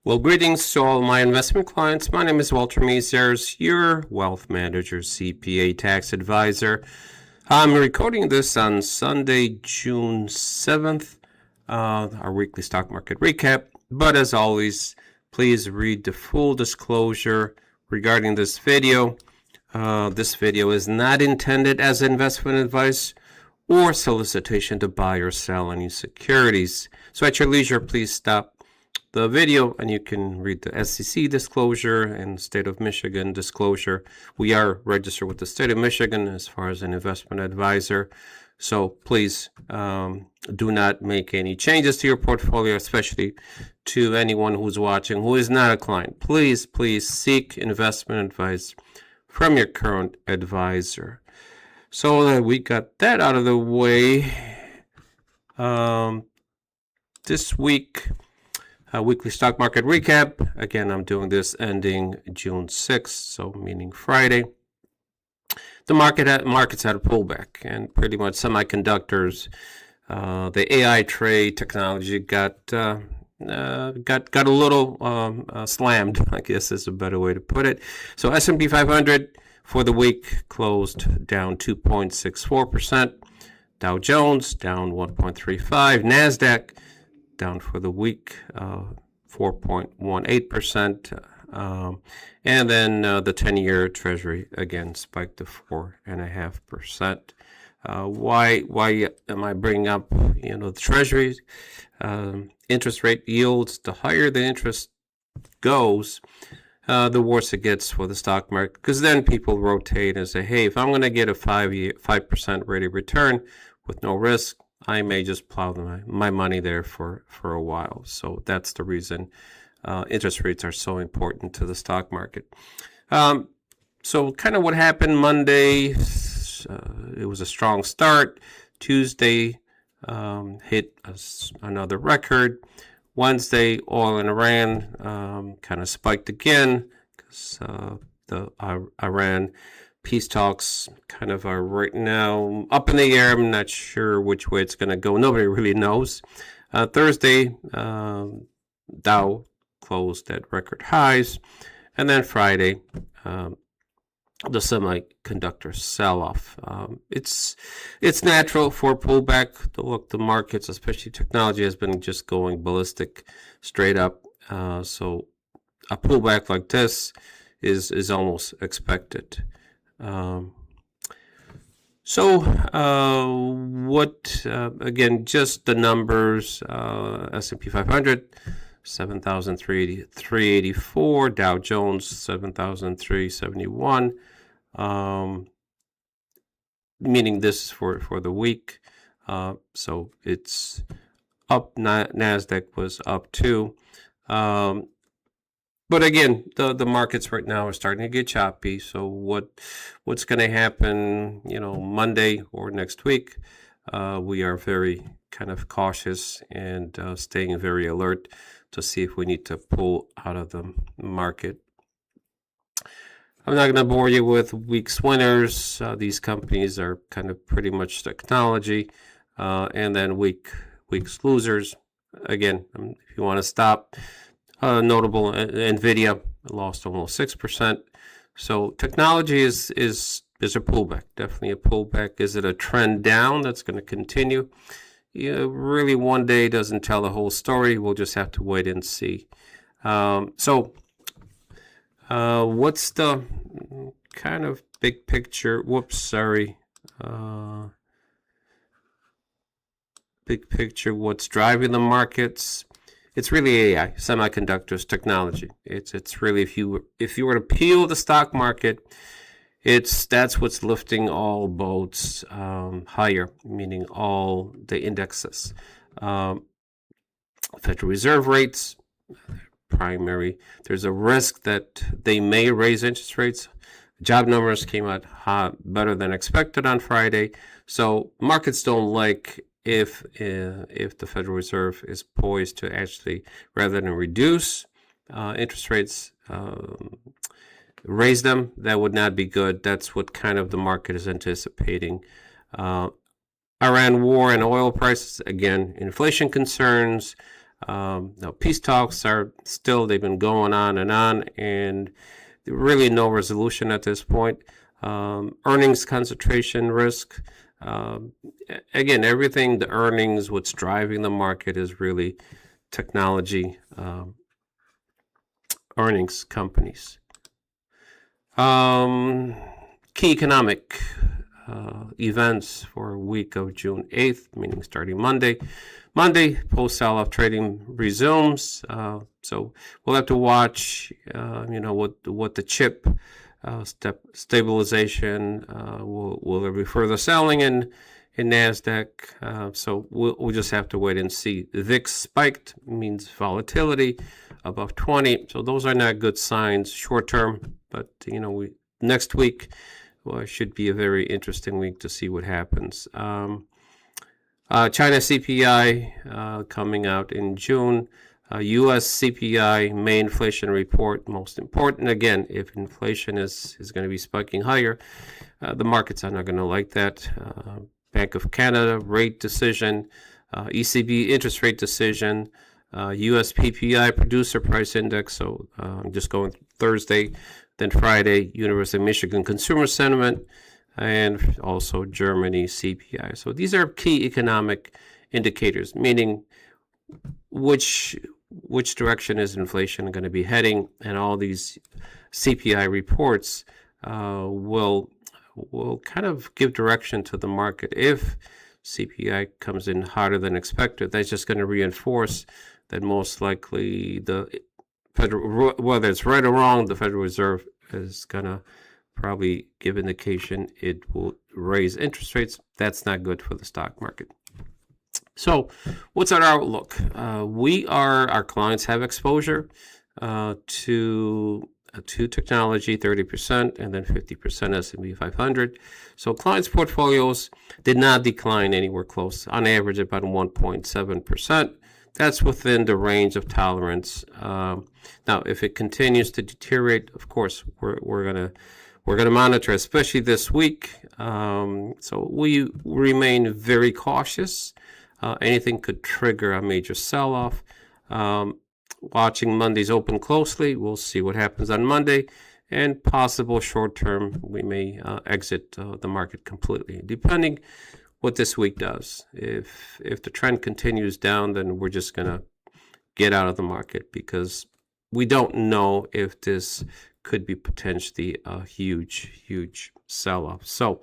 Well, greetings to all my investment clients. My name is Walter Measers, your wealth manager, CPA tax advisor. I'm recording this on Sunday, June 7th, our weekly stock market recap. But as always, please read the full disclosure regarding this video. This video is not intended as investment advice or solicitation to buy or sell any securities. So at your leisure, please stop the video and you can read the SEC disclosure and state of Michigan disclosure. We are registered with the state of Michigan as far as an investment advisor. So please do not make any changes to your portfolio, especially to anyone who's watching who is not a client. Please seek investment advice from your current advisor. So we got that out of the way. This week, weekly stock market recap. Again, I'm doing this ending June 6th, so meaning Friday. The markets had a pullback, and pretty much semiconductors, the AI trade technology got a little slammed, I guess is a better way to put it. So S&P 500 for the week closed down 2.64%. Dow Jones down 1.35%. NASDAQ down for the week 4.18%. And then the 10-year Treasury again spiked to 4.5%. Why am I bringing up the Treasury interest rate yields? The higher the interest goes, the worse it gets for the stock market, because then people rotate and say, hey, if I'm going to get a 5% rate of return with no risk, I may just plow my money there for a while. So that's the reason interest rates are so important to the stock market. So kind of what happened Monday, it was a strong start. Tuesday hit another record. Wednesday, oil in Iran kind of spiked again because the Iran peace talks kind of are right now up in the air. I'm not sure which way it's going to go. Nobody really knows. Thursday, Dow closed at record highs. And then Friday, the semiconductor sell-off. It's natural for a pullback. Look, the markets, especially technology, has been just going ballistic straight up. So a pullback like this is almost expected. Again, just the numbers, S&P 500, 7,384, Dow Jones, 7,371, meaning this is for the week. So it's up, NASDAQ was up too. But again, the markets right now are starting to get choppy. So what's going to happen, Monday or next week? We are very kind of cautious and staying very alert to see if we need to pull out of the market. I'm not going to bore you with week's winners. These companies are kind of pretty much technology, and then week's losers. Again, if you want to stop. Notable NVIDIA lost almost 6%. So technology is a pullback, definitely a pullback. Is it a trend down that's going to continue? Really, one day doesn't tell the whole story. We'll just have to wait and see. What's the kind of big picture? Big picture. What's driving the markets? It's really AI, semiconductors, technology. It's really, if you were to peel the stock market, that's what's lifting all boats higher, meaning all the indexes. Federal Reserve rates, primary. There's a risk that they may raise interest rates. Job numbers came out better than expected on Friday, so markets don't like if the Federal Reserve is poised to actually, rather than reduce interest rates, raise them. That would not be good. That's what kind of the market is anticipating. Iran war and oil prices, again, inflation concerns, Now, peace talks are still, they've been going on, and really no resolution at this point. Earnings concentration risk. Again, everything, the earnings, what's driving the market is really technology earnings companies. Key economic events for week of June 8th, meaning starting Monday. Monday, post-sell-off trading resumes. So we'll have to watch, what the chip stabilization. Will there be further selling in NASDAQ? So we'll just have to wait and see. The VIX spiked, means volatility above 20. So those are not good signs short term. But next week should be a very interesting week to see what happens. China CPI coming out in June. U.S. CPI, May inflation report, most important. Again, if inflation is going to be spiking higher, the markets are not going to like that. Bank of Canada rate decision, ECB interest rate decision, U.S. PPI producer price index. So I'm just going Thursday, then Friday, University of Michigan consumer sentiment, and also Germany CPI. So these are key economic indicators, meaning which direction is inflation going to be heading, and all these CPI reports will kind of give direction to the market. If CPI comes in hotter than expected, that's just going to reinforce that most likely the Federal, whether it's right or wrong, the Federal Reserve is going to probably give indication it will raise interest rates. That's not good for the stock market. So what's our outlook? Our clients have exposure to technology, 30%, and then 50% S&P 500. So clients' portfolios did not decline anywhere close, on average about 1.7%. That's within the range of tolerance. Now, if it continues to deteriorate, of course, we're gonna monitor, especially this week. So we remain very cautious. Anything could trigger a major sell-off. Watching Monday's open closely. We'll see what happens on Monday, and possible short-term, we may exit the market completely, depending what this week does. If the trend continues down, then we're just gonna get out of the market, because we don't know if this could be potentially a huge sell-off. So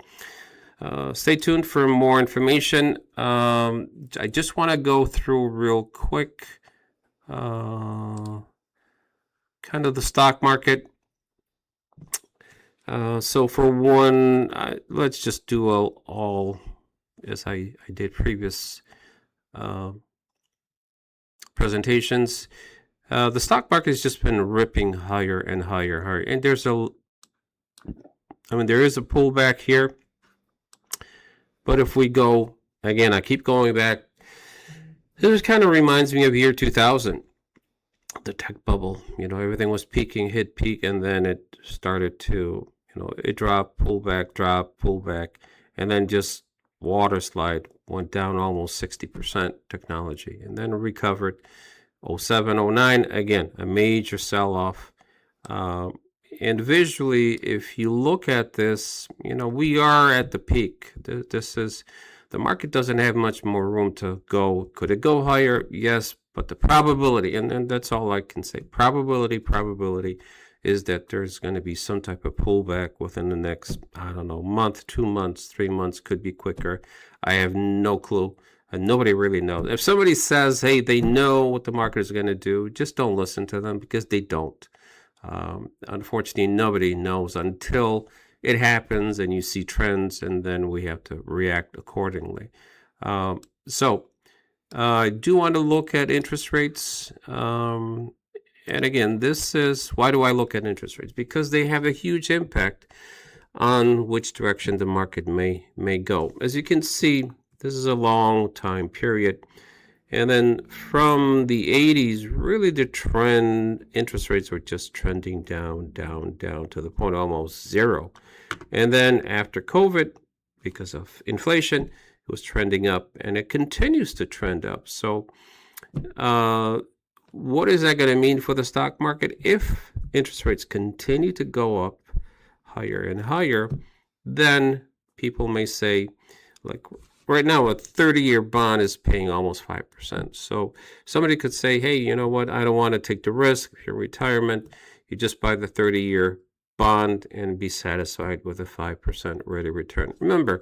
stay tuned for more information. I just want to go through real quick kind of the stock market. So for one, let's just do all as I did previous presentations. The stock market has just been ripping higher and higher, and there is a pullback here. But if we go, again, I keep going back, this kind of reminds me of year 2000, the tech bubble. Everything was peaking, hit peak, and then it started to, it dropped, pull back, and then just water slide, went down almost 60% technology, and then recovered. 07, 09, again, a major sell-off. And visually, if you look at this, we are at the peak. The market doesn't have much more room to go. Could it go higher? Yes, but the probability, and that's all I can say, probability is that there's going to be some type of pullback within the next, month, 2 months, 3 months, could be quicker. I have no clue. And nobody really knows. If somebody says, hey, they know what the market is going to do, just don't listen to them, because they don't. Unfortunately, nobody knows until it happens and you see trends, and then we have to react accordingly. So I do want to look at interest rates. And again, this is, why do I look at interest rates? Because they have a huge impact on which direction the market may go. As you can see, this is a long time period. And then from the 80s, really the trend, interest rates were just trending down to the point almost zero. And then after COVID, because of inflation, it was trending up, and it continues to trend up. So What is that going to mean for the stock market? If interest rates continue to go up higher and higher, then people may say, like right now, a 30-year bond is paying almost 5%. So somebody could say, hey, you know what? I don't want to take the risk of your retirement. You just buy the 30-year bond and be satisfied with a 5% rate of return. Remember,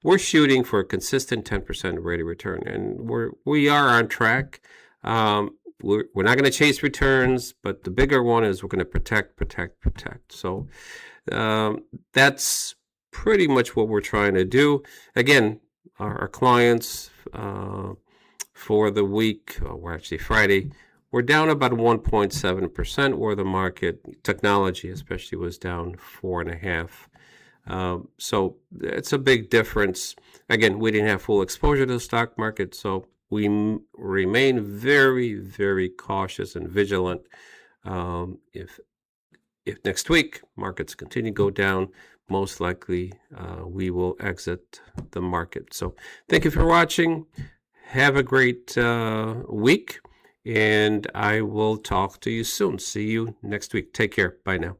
we're shooting for a consistent 10% rate of return, and we are on track. We're not going to chase returns, but the bigger one is we're going to protect. So that's pretty much what we're trying to do. Again, our clients for the week, we're actually Friday, we're down about 1.7%, where the market, technology especially, was down 4.5%. So it's a big difference. Again, we didn't have full exposure to the stock market, so we remain very, very cautious and vigilant. If next week markets continue to go down, most likely we will exit the market. So thank you for watching. Have a great week, and I will talk to you soon. See you next week. Take care. Bye now.